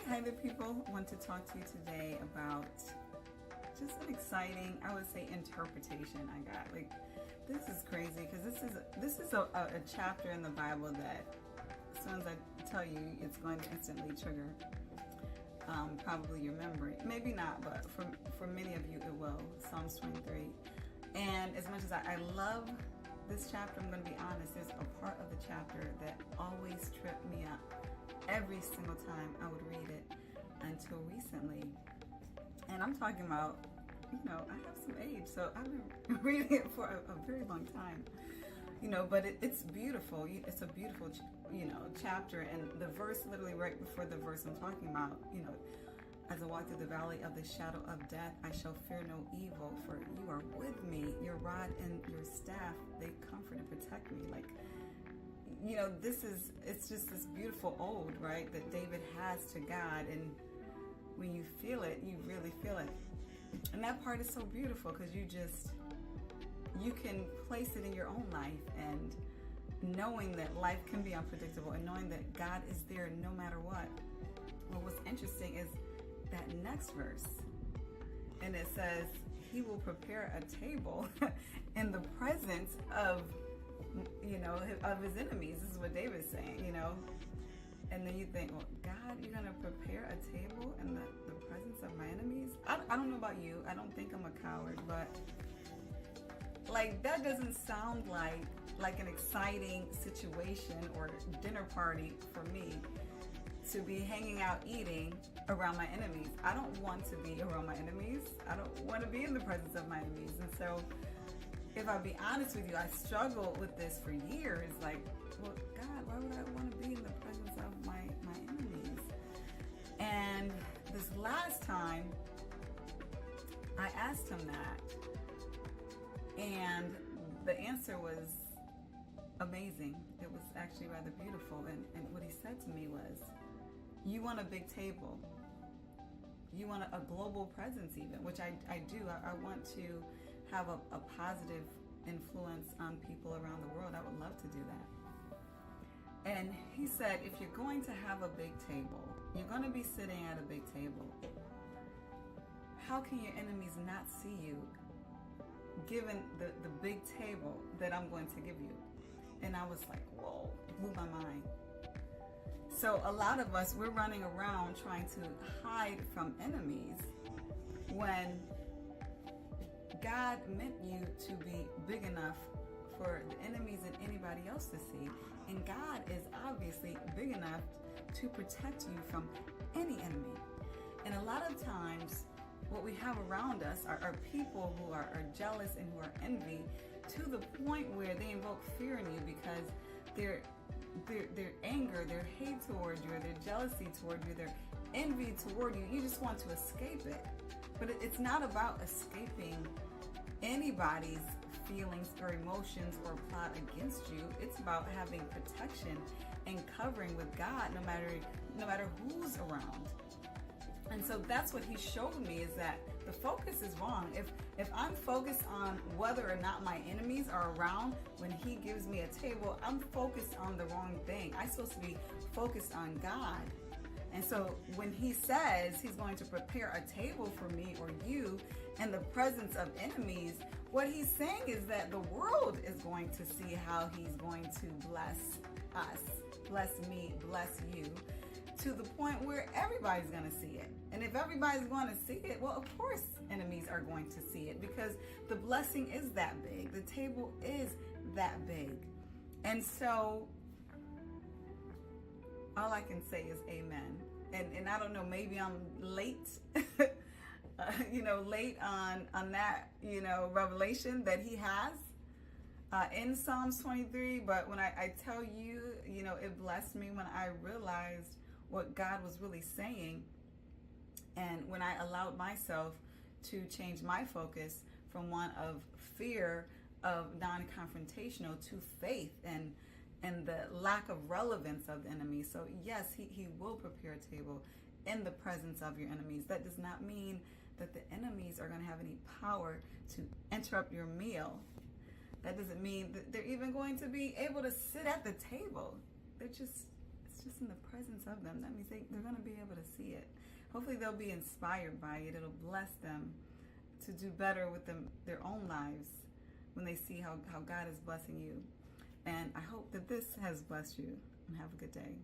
Hi there, people. I want to talk to you today about just an exciting, I would say, interpretation I got. Like, this is crazy because this is a chapter in the Bible that as soon as I tell you, it's going to instantly trigger probably your memory. Maybe not, but for many of you it will. Psalms 23. And as much as I love this chapter, I'm going to be honest, there's a part of the chapter that always tripped me up every single time I would read it until recently. And I'm talking about, I have some age, so I've been reading it for a very long time. But it's beautiful. It's a beautiful, chapter. And the verse literally right before the verse I'm talking about, as I walk through the valley of the shadow of death, I shall fear no evil, for you are with me. Your rod and your staff, they comfort and protect me. Like, it's just this beautiful ode, right, that David has to God. And when you feel it, you really feel it. And that part is so beautiful because you can place it in your own life, and knowing that life can be unpredictable and knowing that God is there no matter what. Well, what's interesting is that next verse, and it says, he will prepare a table in the presence of his enemies. This is what David's saying, And then you think, well, God, you're going to prepare a table in the presence of my enemies? I don't know about you. I don't think I'm a coward, but like that doesn't sound like an exciting situation or dinner party for me to be hanging out eating around my enemies. I don't want to be around my enemies. I don't want to be in the presence of my enemies. And so if I'll be honest with you, I struggled with this for years. Like, well, God, why would I want to be in the presence of my enemies? And this last time, I asked him that, and the answer was amazing. It was actually rather beautiful. And what he said to me was, you want a big table. You want a global presence even, which I do. I want to have a positive influence on people around the world. I would love to do that. And he said, if you're going to have a big table, you're going to be sitting at a big table. How can your enemies not see you given the big table that I'm going to give you? And I was like, whoa, blew my mind. So a lot of us, we're running around trying to hide from enemies when God meant you to be big enough for the enemies and anybody else to see. And God is obviously big enough to protect you from any enemy. And a lot of times, what we have around us are people who are jealous and who are envy to the point where they invoke fear in you because their anger, their hate toward you, or their jealousy toward you, their envy toward you, you just want to escape it. But it's not about escaping anybody's feelings or emotions or plot against you. It's about having protection and covering with God no matter who's around. And so that's what he showed me, is that the focus is wrong. If I'm focused on whether or not my enemies are around when he gives me a table, I'm focused on the wrong thing. I'm supposed to be focused on God. And so when he says he's going to prepare a table for me or you in the presence of enemies, what he's saying is that the world is going to see how he's going to bless us, bless me, bless you, to the point where everybody's going to see it. And if everybody's going to see it, well, of course enemies are going to see it because the blessing is that big. The table is that big. And so all I can say is amen. And I don't know, maybe I'm late, late on that, revelation that he has in Psalms 23. But when I tell you, it blessed me when I realized what God was really saying. And when I allowed myself to change my focus from one of fear of non-confrontational to faith and the lack of relevance of the enemy. So yes, he will prepare a table in the presence of your enemies. That does not mean that the enemies are going to have any power to interrupt your meal. That doesn't mean that they're even going to be able to sit at the table. It's just just in the presence of them. That means they're going to be able to see it. Hopefully they'll be inspired by it. It'll bless them to do better with their own lives when they see how God is blessing you. And I hope that this has blessed you. And have a good day.